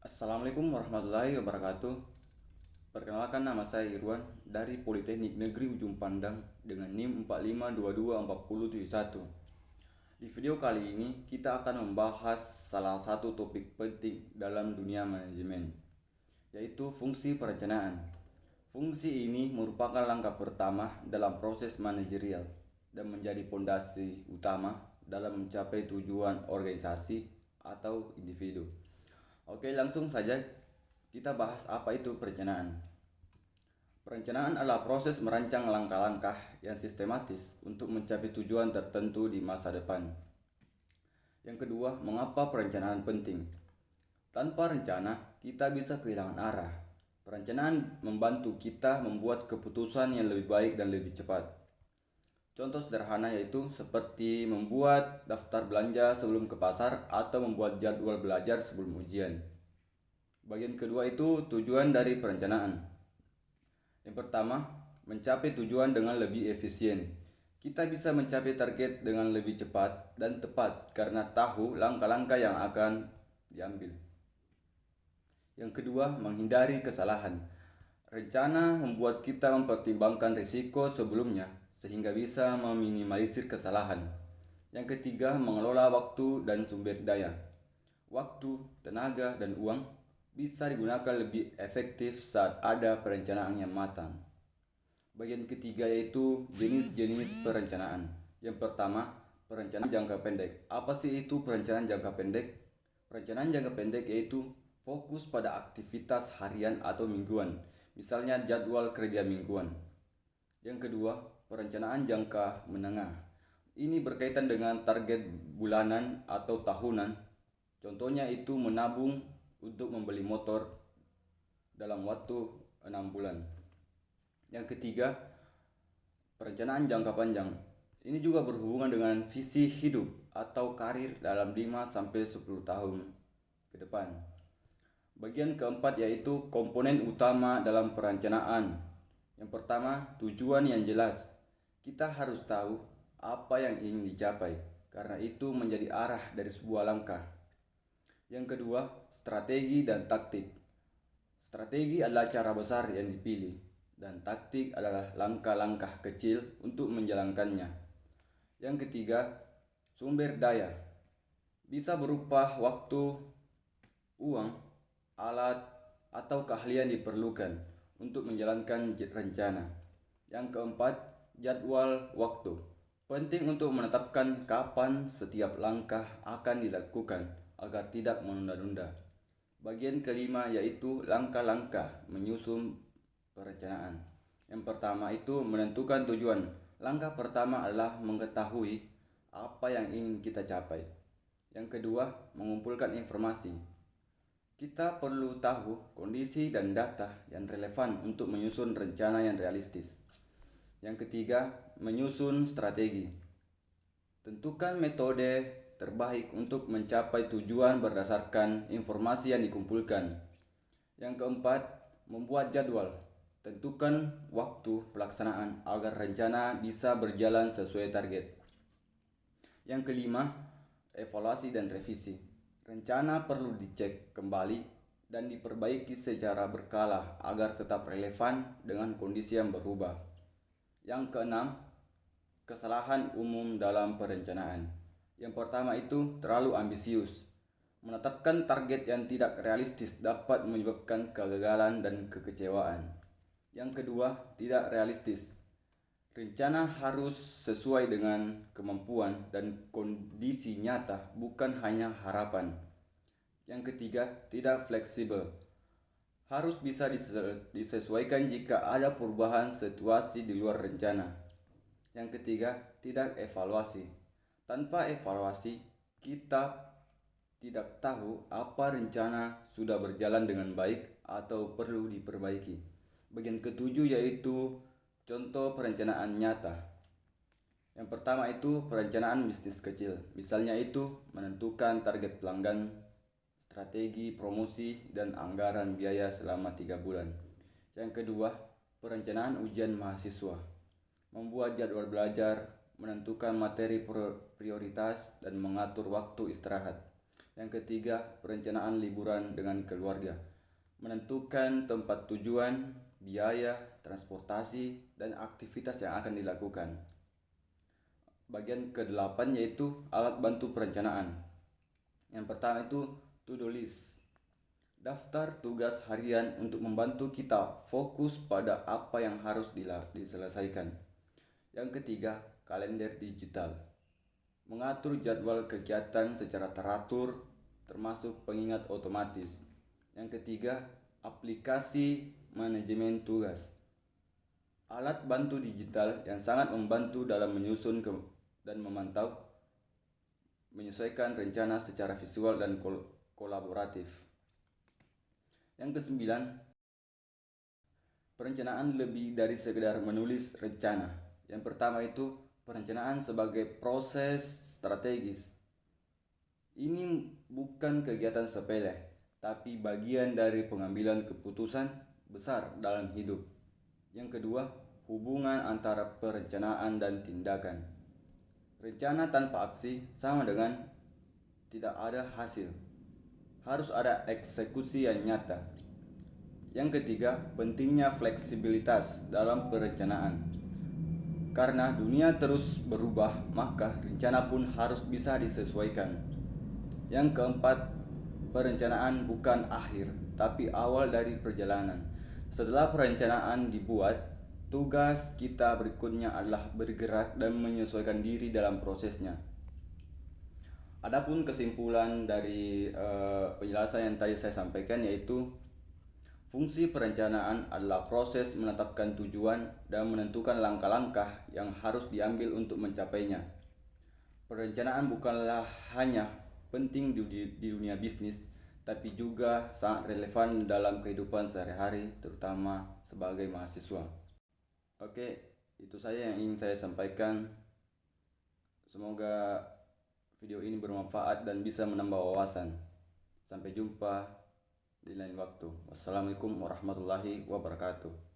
Assalamualaikum warahmatullahi wabarakatuh. Perkenalkan, nama saya Irwan dari Politeknik Negeri Ujung Pandang dengan NIM 45224071. Di video kali ini kita akan membahas salah satu topik penting dalam dunia manajemen, yaitu fungsi perencanaan. Fungsi ini merupakan langkah pertama dalam proses manajerial dan menjadi fondasi utama dalam mencapai tujuan organisasi atau individu. Oke, langsung saja kita bahas apa itu perencanaan. Perencanaan adalah proses merancang langkah-langkah yang sistematis untuk mencapai tujuan tertentu di masa depan. Yang kedua, mengapa perencanaan penting? Tanpa rencana, kita bisa kehilangan arah. Perencanaan membantu kita membuat keputusan yang lebih baik dan lebih cepat. Contoh sederhana yaitu seperti membuat daftar belanja sebelum ke pasar atau membuat jadwal belajar sebelum ujian. Bagian kedua itu tujuan dari perencanaan. Yang pertama, mencapai tujuan dengan lebih efisien. Kita bisa mencapai target dengan lebih cepat dan tepat karena tahu langkah-langkah yang akan diambil. Yang kedua, menghindari kesalahan. Rencana membuat kita mempertimbangkan risiko sebelumnya sehingga bisa meminimalisir kesalahan. Yang ketiga, mengelola waktu dan sumber daya. Waktu, tenaga, dan uang bisa digunakan lebih efektif saat ada perencanaan yang matang. Bagian ketiga yaitu jenis-jenis perencanaan. Yang pertama, perencanaan jangka pendek. Apa sih itu perencanaan jangka pendek? Perencanaan jangka pendek yaitu fokus pada aktivitas harian atau mingguan, misalnya jadwal kerja mingguan. Yang kedua, perencanaan jangka menengah. Ini berkaitan dengan target bulanan atau tahunan. Contohnya itu menabung untuk membeli motor dalam waktu 6 bulan. Yang ketiga, perencanaan jangka panjang. Ini juga berhubungan dengan visi hidup atau karir dalam 5-10 tahun ke depan. Bagian keempat yaitu komponen utama dalam perencanaan. Yang pertama, tujuan yang jelas. Kita harus tahu apa yang ingin dicapai, karena itu menjadi arah dari sebuah langkah. Yang kedua, strategi dan taktik. Strategi adalah cara besar yang dipilih, dan taktik adalah langkah-langkah kecil untuk menjalankannya. Yang ketiga, sumber daya. Bisa berupa waktu, uang, alat, atau keahlian diperlukan untuk menjalankan rencana. Yang keempat, jadwal waktu. Penting untuk menetapkan kapan setiap langkah akan dilakukan agar tidak menunda-nunda. Bagian kelima yaitu langkah-langkah menyusun perencanaan. Yang pertama itu menentukan tujuan. Langkah pertama adalah mengetahui apa yang ingin kita capai. Yang kedua, mengumpulkan informasi. Kita perlu tahu kondisi dan data yang relevan untuk menyusun rencana yang realistis. Yang ketiga, menyusun strategi. Tentukan metode terbaik untuk mencapai tujuan berdasarkan informasi yang dikumpulkan. Yang keempat, membuat jadwal. Tentukan waktu pelaksanaan agar rencana bisa berjalan sesuai target. Yang kelima, evaluasi dan revisi. Rencana perlu dicek kembali dan diperbaiki secara berkala agar tetap relevan dengan kondisi yang berubah. Yang keenam, kesalahan umum dalam perencanaan. Yang pertama itu terlalu ambisius. Menetapkan target yang tidak realistis dapat menyebabkan kegagalan dan kekecewaan. Yang kedua, tidak realistis. Rencana harus sesuai dengan kemampuan dan kondisi nyata, bukan hanya harapan. Yang ketiga, tidak fleksibel. Harus bisa disesuaikan jika ada perubahan situasi di luar rencana. Yang ketiga, tidak evaluasi. Tanpa evaluasi, kita tidak tahu apa rencana sudah berjalan dengan baik atau perlu diperbaiki. Bagian ketujuh yaitu contoh perencanaan nyata. Yang pertama itu perencanaan bisnis kecil. Misalnya itu menentukan target pelanggan, strategi promosi, dan anggaran biaya selama 3 bulan. Yang kedua, perencanaan ujian mahasiswa. Membuat jadwal belajar, menentukan materi prioritas, dan mengatur waktu istirahat. Yang ketiga, perencanaan liburan dengan keluarga. Menentukan tempat tujuan, biaya, transportasi, dan aktivitas yang akan dilakukan. Bagian ke-8 yaitu alat bantu perencanaan. Yang pertama itu to-do list. Daftar tugas harian untuk membantu kita fokus pada apa yang harus diselesaikan. Yang ketiga, kalender digital. Mengatur jadwal kegiatan secara teratur, termasuk pengingat otomatis. Yang ketiga, aplikasi manajemen tugas. Alat bantu digital yang sangat membantu dalam menyusun dan memantau, menyesuaikan rencana secara visual dan kolaboratif. Yang kesembilan, perencanaan lebih dari sekedar menulis rencana. Yang pertama itu perencanaan sebagai proses strategis. Ini bukan kegiatan sepele, tapi bagian dari pengambilan keputusan besar dalam hidup. Yang kedua, hubungan antara perencanaan dan tindakan. Rencana tanpa aksi sama dengan tidak ada hasil. Harus ada eksekusi yang nyata. Yang ketiga, pentingnya fleksibilitas dalam perencanaan. Karena dunia terus berubah, maka rencana pun harus bisa disesuaikan. Yang keempat, perencanaan bukan akhir, tapi awal dari perjalanan. Setelah perencanaan dibuat, tugas kita berikutnya adalah bergerak dan menyesuaikan diri dalam prosesnya. Adapun kesimpulan dari penjelasan yang tadi saya sampaikan yaitu fungsi perencanaan adalah proses menetapkan tujuan dan menentukan langkah-langkah yang harus diambil untuk mencapainya. Perencanaan bukanlah hanya penting di dunia bisnis, tapi juga sangat relevan dalam kehidupan sehari-hari, terutama sebagai mahasiswa. Oke, itu saja yang ingin saya sampaikan. Semoga video ini bermanfaat dan bisa menambah wawasan. Sampai jumpa di lain waktu. Wassalamualaikum warahmatullahi wabarakatuh.